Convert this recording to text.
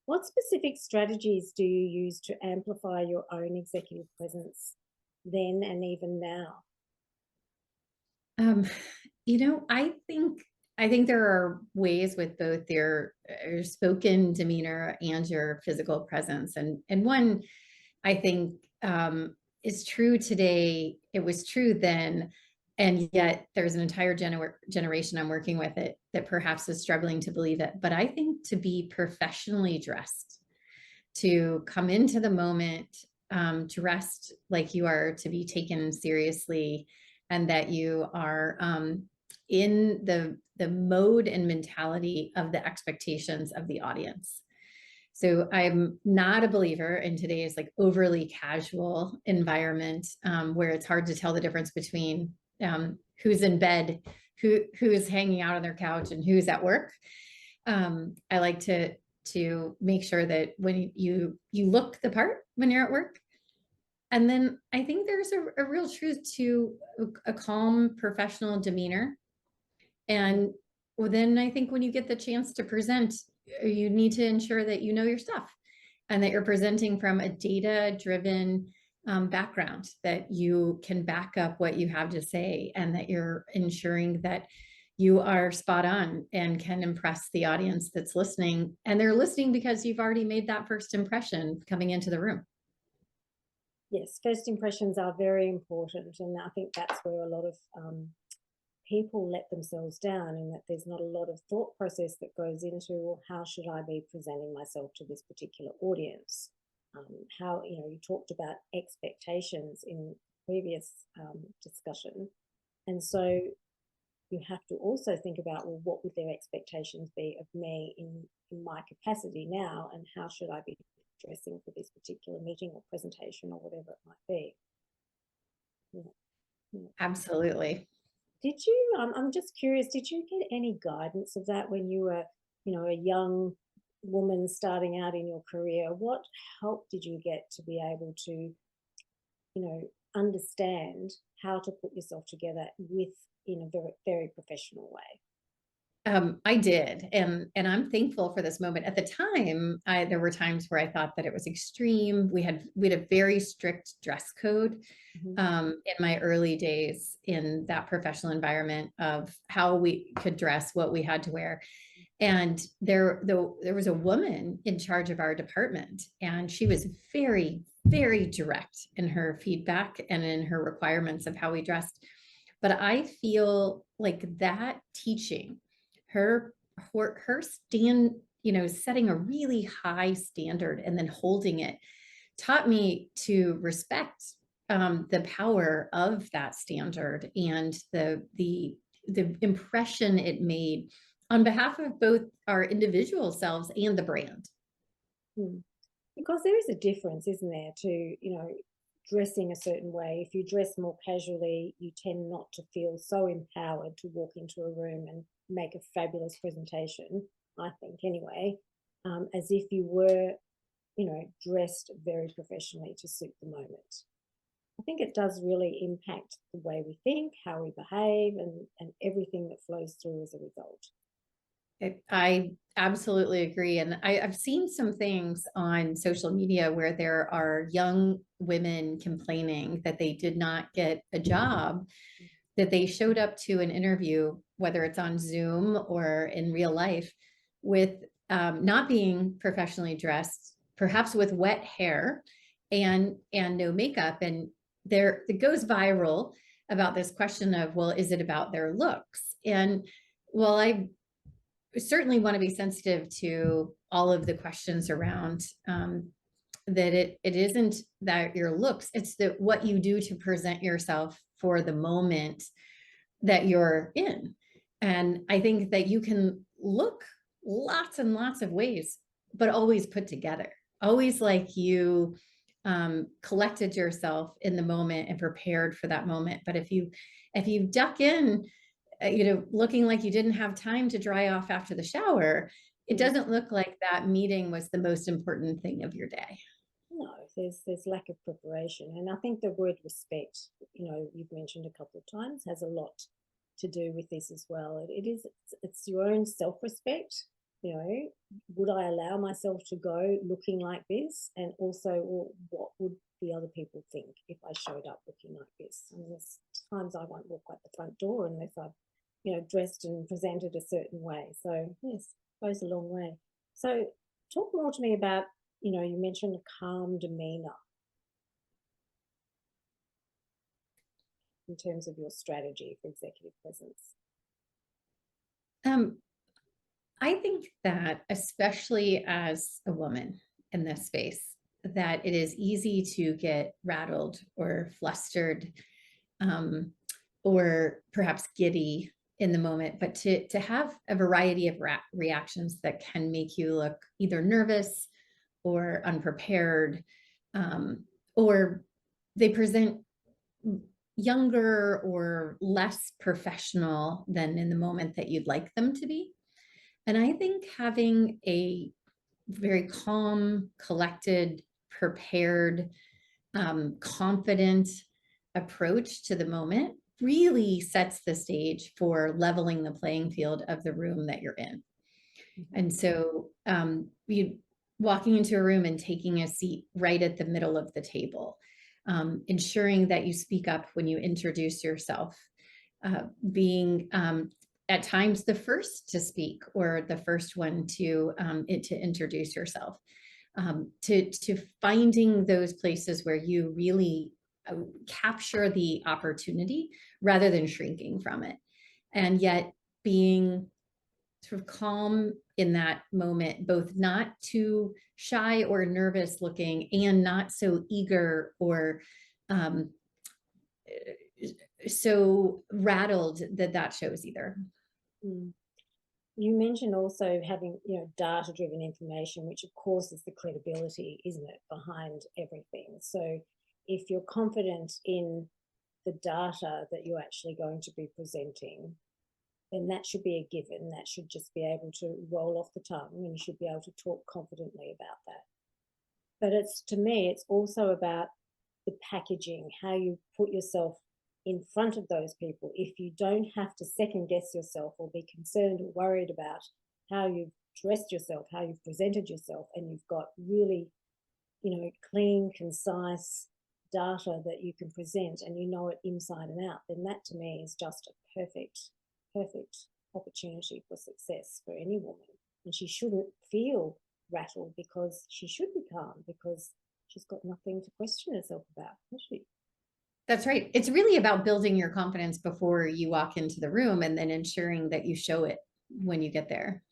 What specific strategies do you use to amplify your own executive presence then and even now? Um, I think there are ways with both your spoken demeanor and your physical presence. And one I think is true today. It was true then, and yet there's an entire generation I'm working with it that perhaps is struggling to believe it. But I think to be professionally dressed, to come into the moment dressed like you are to be taken seriously, and that you are in the mode and mentality of the expectations of the audience. So I'm not a believer in today's like overly casual environment where it's hard to tell the difference between who's in bed, who's hanging out on their couch, and who's at work. I like to make sure that when you look the part when you're at work. And then I think there's a real truth to a calm professional demeanor. And well, then I think when you get the chance to present, you need to ensure that you know your stuff and that you're presenting from a data driven background, that you can back up what you have to say, and that you're ensuring that you are spot on and can impress the audience that's listening. And they're listening because you've already made that first impression coming into the room. Yes, first impressions are very important, and I think that's where a lot of people let themselves down, in that there's not a lot of thought process that goes into, well, how should I be presenting myself to this particular audience? How, you talked about expectations in previous discussion. And so you have to also think about, well, what would their expectations be of me in my capacity now, and how should I be dressing for this particular meeting or presentation or whatever it might be. Yeah. Yeah. Absolutely. Did you, I'm just curious, did you get any guidance of that when you were, a young woman starting out in your career? What help did you get to be able to, understand how to put yourself together in a very, very professional way? I did, and I'm thankful for this moment. At the time, there were times where I thought that it was extreme. We had a very strict dress code Mm-hmm. in my early days in that professional environment of how we could dress, what we had to wear. And there was a woman in charge of our department, and she was very, very direct in her feedback and in her requirements of how we dressed. But I feel like that teaching, her stand, setting a really high standard and then holding it, taught me to respect the power of that standard and the impression it made on behalf of both our individual selves and the brand. Hmm. Because there is a difference, isn't there, to, dressing a certain way. If you dress more casually, you tend not to feel so empowered to walk into a room and make a fabulous presentation, I think anyway, as if you were, dressed very professionally to suit the moment. I think it does really impact the way we think, how we behave, and everything that flows through as a result. I absolutely agree. And I've seen some things on social media where there are young women complaining that they did not get a job, that they showed up to an interview, whether it's on Zoom or in real life, with not being professionally dressed, perhaps with wet hair and no makeup. And there it goes viral about this question of, well, is it about their looks? And well, I certainly want to be sensitive to all of the questions around that it isn't that your looks, it's that what you do to present yourself for the moment that you're in. And I think that you can look lots and lots of ways, but always put together, always like you collected yourself in the moment and prepared for that moment. But if you duck in looking like you didn't have time to dry off after the shower, it Mm. doesn't look like that meeting was the most important thing of your day. No, there's lack of preparation, and I think the word respect, you've mentioned a couple of times, has a lot to do with this as well. It's your own self-respect, You know, would I allow myself to go looking like this? And also, well, what would the other people think if I showed up looking like this? I mean, there's times I won't walk out the front door unless I've, dressed and presented a certain way. So yes, goes a long way. So talk more to me about, you mentioned a calm demeanor in terms of your strategy for executive presence. Um, I think that especially as a woman in this space, that it is easy to get rattled or flustered, um, or perhaps giddy in the moment, but to have a variety of reactions that can make you look either nervous or unprepared, or they present younger or less professional than in the moment that you'd like them to be. And I think having a very calm, collected, prepared, confident approach to the moment really sets the stage for leveling the playing field of the room that you're in. And so you walking into a room and taking a seat right at the middle of the table, ensuring that you speak up when you introduce yourself, being at times the first to speak or the first one to introduce yourself, to finding those places where you really capture the opportunity rather than shrinking from it, and yet being sort of calm in that moment, both not too shy or nervous looking and not so eager or um, so rattled that shows either. Mm. You mentioned also having, data-driven information, which of course is the credibility, isn't it, behind everything. So if you're confident in the data that you're actually going to be presenting, then that should be a given. That should just be able to roll off the tongue, and you should be able to talk confidently about that. But to me, it's also about the packaging, how you put yourself in front of those people. If you don't have to second guess yourself or be concerned or worried about how you've dressed yourself, how you've presented yourself, and you've got really, clean, concise data that you can present and you know it inside and out, then that to me is just a perfect opportunity for success for any woman. And she shouldn't feel rattled, because she should be calm, because she's got nothing to question herself about, has she? That's right. It's really about building your confidence before you walk into the room and then ensuring that you show it when you get there.